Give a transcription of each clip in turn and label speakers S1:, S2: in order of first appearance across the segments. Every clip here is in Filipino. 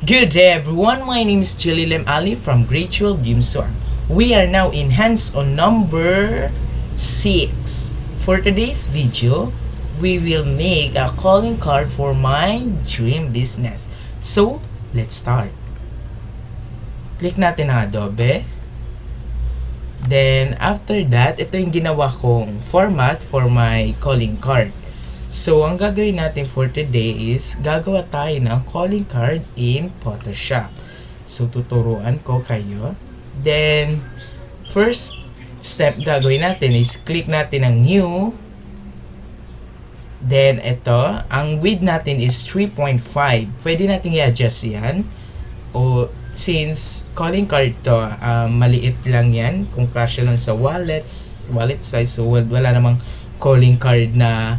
S1: Good day everyone, my name is Jalilem Ali from Grade 12 Gimswar. We are now in hands-on number 6. For today's video, we will make a calling card for my dream business. So, let's start. Click natin ang Adobe. Then, after that, ito yung ginawa kong format for my calling card. So, ang gagawin natin for today is gagawa tayo ng calling card in Photoshop. So, tuturuan ko kayo. Then, first step gagawin natin is click natin ang new. Then, ito, ang width natin is 3.5. Pwede natin i-adjust yan. O, since calling card to, maliit lang yan. Kung kasya lang sa wallet size. So, wala namang calling card na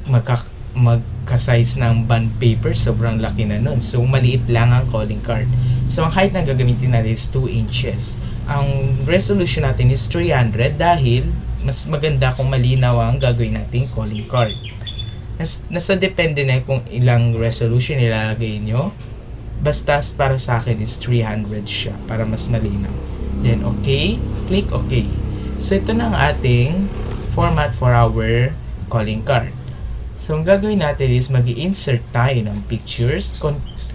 S1: magka-size ng bond paper, sobrang laki na nun. So, maliit lang ang calling card. So, ang height na gagamitin natin is 2 inches. Ang resolution natin is 300 dahil mas maganda kung malinaw ang gagawin nating calling card. Nasa depende na kung ilang resolution ilalagay nyo. Basta para sa akin is 300 siya para mas malinaw. Then, okay. Click okay. So, ito na ang ating format for our calling card. So, ang gagawin natin is mag-i-insert tayo ng pictures.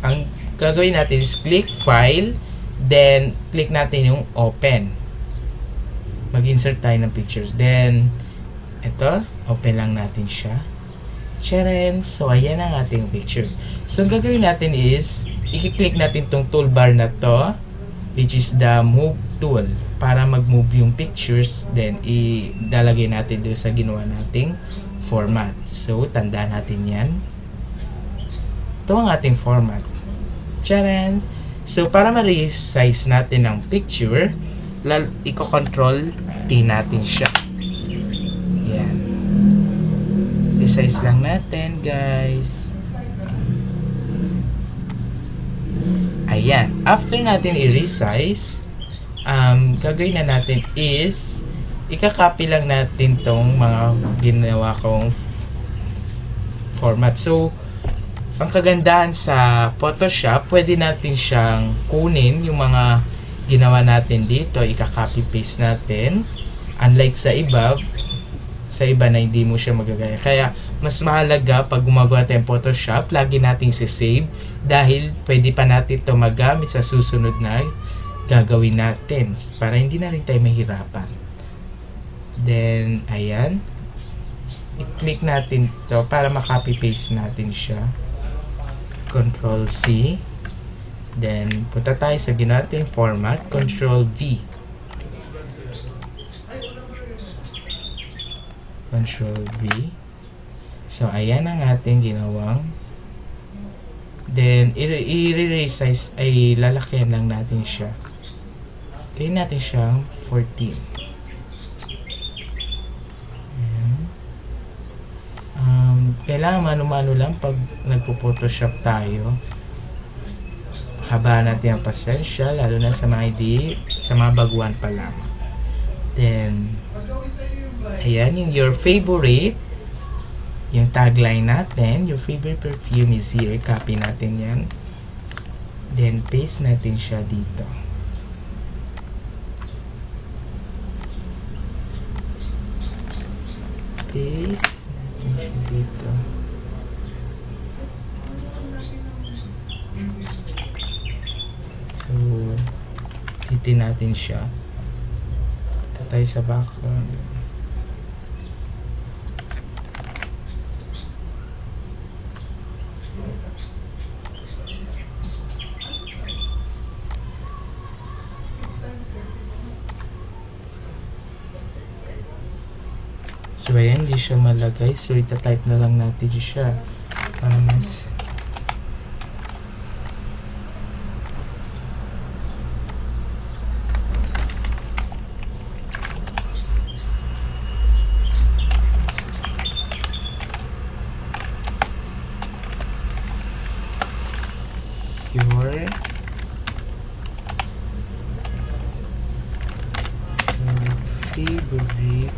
S1: Ang gagawin natin is click File, then click natin yung Open. Mag-insert tayo ng pictures. Then, ito, open lang natin siya. Charan! So, ayan ang ating picture. So, ang gagawin natin is, i-click natin tong toolbar na to, which is the Move tool, para mag-move yung pictures, then ilalagay natin doon sa ginawa nating format. So, tandaan natin yan. Ito ang ating format. Charan! So, para ma-resize natin ang picture, i-control T natin siya. Yan. Resize lang natin, guys. Ayan. After natin i-resize, gagawin na natin is ika-copy lang natin tong mga ginawa kong format. So, ang kagandahan sa Photoshop, pwede natin siyang kunin yung mga ginawa natin dito, ika-copy paste natin. Unlike sa iba na hindi mo siya magagaya. Kaya, mas mahalaga pag gumagawa tayong Photoshop, lagi nating save dahil pwede pa natin ito magamit sa susunod na gagawin natin para hindi na rin tayo mahirapan. Then, ayan. I-click natin to para ma-copy paste natin siya. Control C. Then, punta tayo sa ginawa nating format. Control V. Control V. So, ayan ang ating ginawang. Then, i-resize, ay lalakyan lang natin siya. Kaya natin siyang 14. Kailangan mano-mano lang pag nagpo-Photoshop tayo. Haba natin ang pasensya, lalo na sa mga sa mga baguhan pa lang. Then, ayan, yung your favorite, yung tagline natin, your favorite perfume is here. Copy natin yan. Then, paste natin siya dito. Paste natin siya dito. So, hitin natin siya. Tatay sa background. So, ayan, hindi siya malagay. So, itatype na lang natin siya. Para mas... your favorite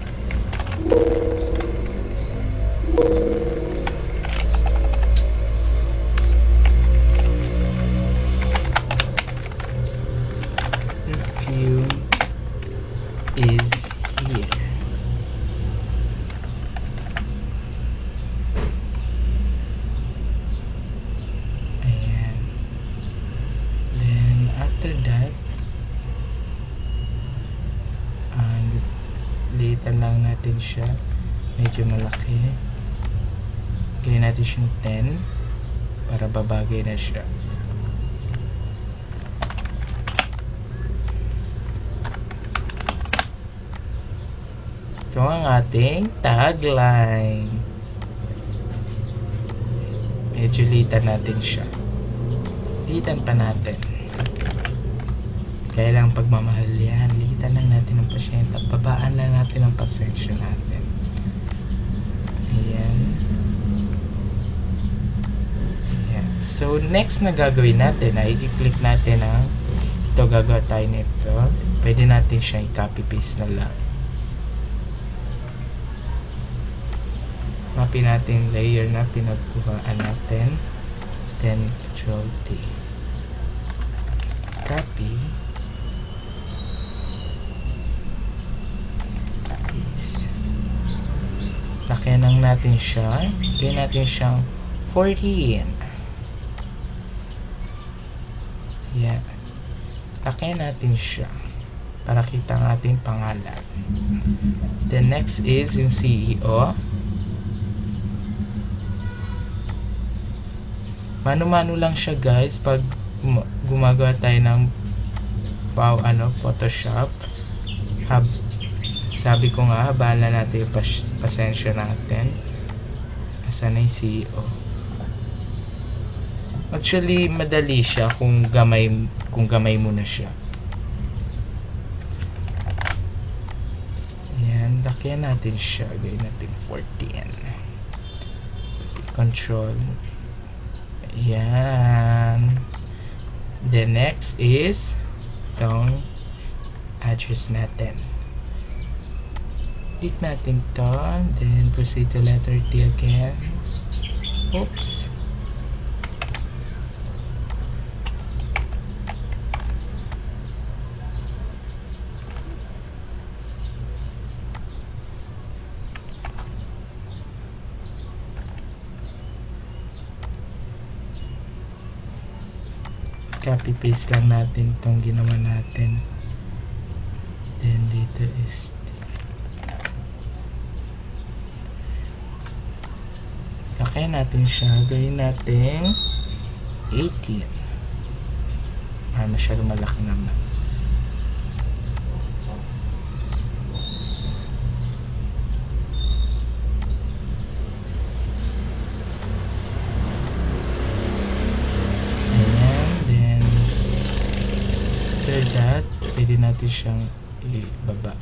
S1: natin siya. Medyo malaki. Gawin natin siyang 10 para babagay na siya. Ito ang ating tagline. Medyo litan natin siya. Litan pa natin. Kaya lang pagmamahal yan. Litan lang natin ang pasyente. Babaan lang natin ang pasensya natin. Ayan. Ayan. So, next na gagawin natin ay i-click natin ang ito. Gagawa tayo nito. Pwede natin siyang i-copy-paste na lang. Mapin natin layer na pinagkuhaan natin. Then, Ctrl T. Copy. Paste. Lakyan lang natin siya. Gawin natin siyang 14. Ayan. Lakyan natin siya para kita ang ating pangalan. Then, next is yung CEO. Mano-mano lang siya guys pag gumagawa tayo ng Photoshop. Sabi ko nga, habaan na natin yung pasensya natin. Asan na yung CEO? Actually, madali siya kung gamay mo na siya. Ayan, lakyan natin siya. Gawin natin 14. Control. Yan. The next is itong address natin. Click natin to. Then proceed to letter T again. Oops. Copy paste lang natin itong ginawa natin. Then dito is lakayan natin siya. Gawin natin 18. Masyado malaki naman. That, pwede natin siyang ibaba.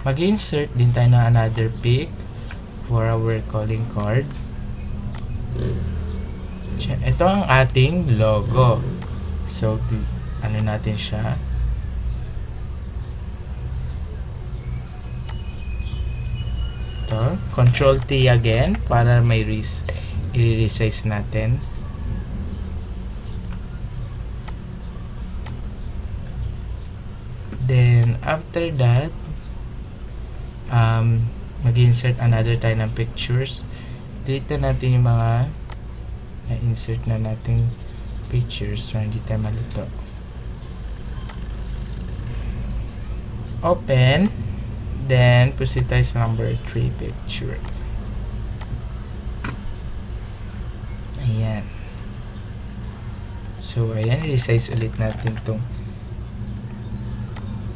S1: Mag-insert din tayo ng another pic for our calling card. Ito ang ating logo. So, ano natin siya? Ito, Control T again para may i-resize natin. Then, after that, mag-insert another tayo ng pictures. Dito natin yung mga insert na nating pictures para hindi tayo malito. Open. Then, proceed tayo sa number 3 picture. Ayan. So, ayan. Resize ulit natin itong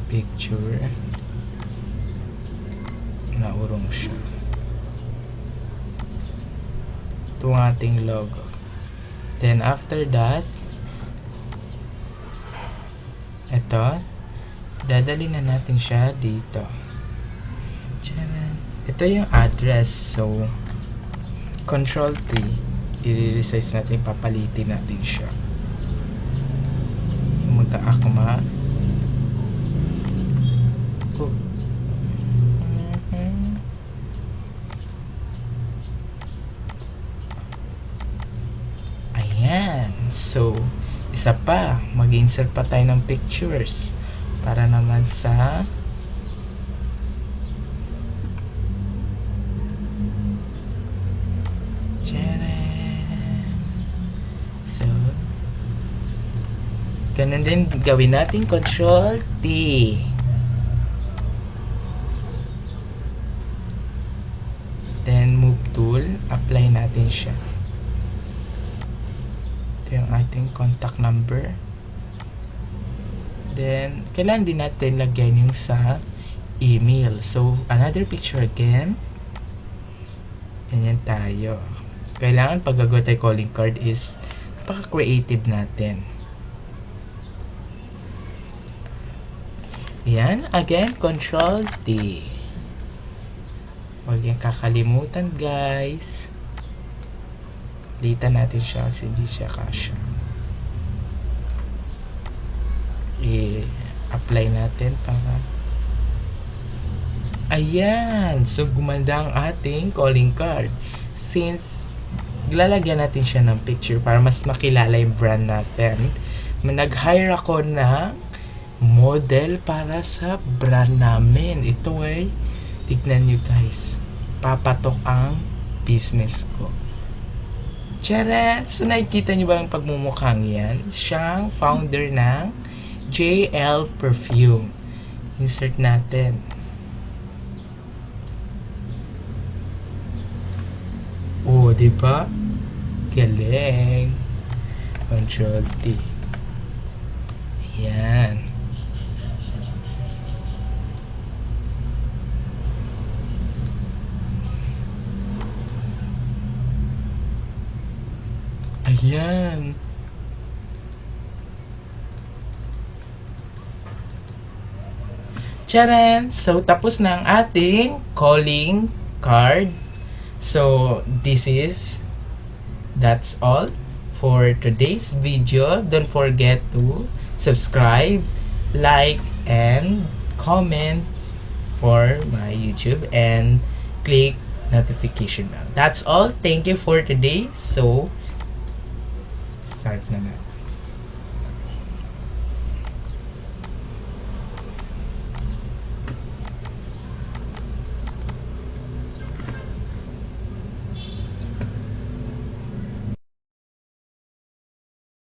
S1: picture. Naurong siya. Ito ang ating logo. Then after that, ito, dadali na natin siya dito. Ito yung address. So, Control T, i-resize natin, papalitin natin siya. Magka-akma. Ayan. So, isa pa. Mag-insert pa tayo ng pictures. Para naman sa so, ganun din gawin natin. Control T. Ito yung ating contact number. Then, kailangan din natin lagyan yung sa email. So, another picture again. Ganyan tayo. Kailangan pag gagawa tayo calling card is napaka-creative natin. Yan. Again, Control T. Huwag yung kakalimutan, guys. Dita natin siya kasi hindi siya kasya. I-apply natin para ayan. So, gumanda ang ating calling card. Since lalagyan natin siya ng picture para mas makilala yung brand natin, nag-hire ako ng model para sa brand namin. Ito ay, tignan nyo guys, papatok ang business ko. Charan! So, nakikita nyo ba ang pagmumukhang yan? Siyang founder ng JL Perfume. Insert natin. Oh, diba? Galing. Control T. Yan. Ayan. Charan! So, tapos na ang ating calling card. So, that's all for today's video. Don't forget to subscribe, like, and comment for my YouTube and click notification bell. That's all. Thank you for today. So, start na natin.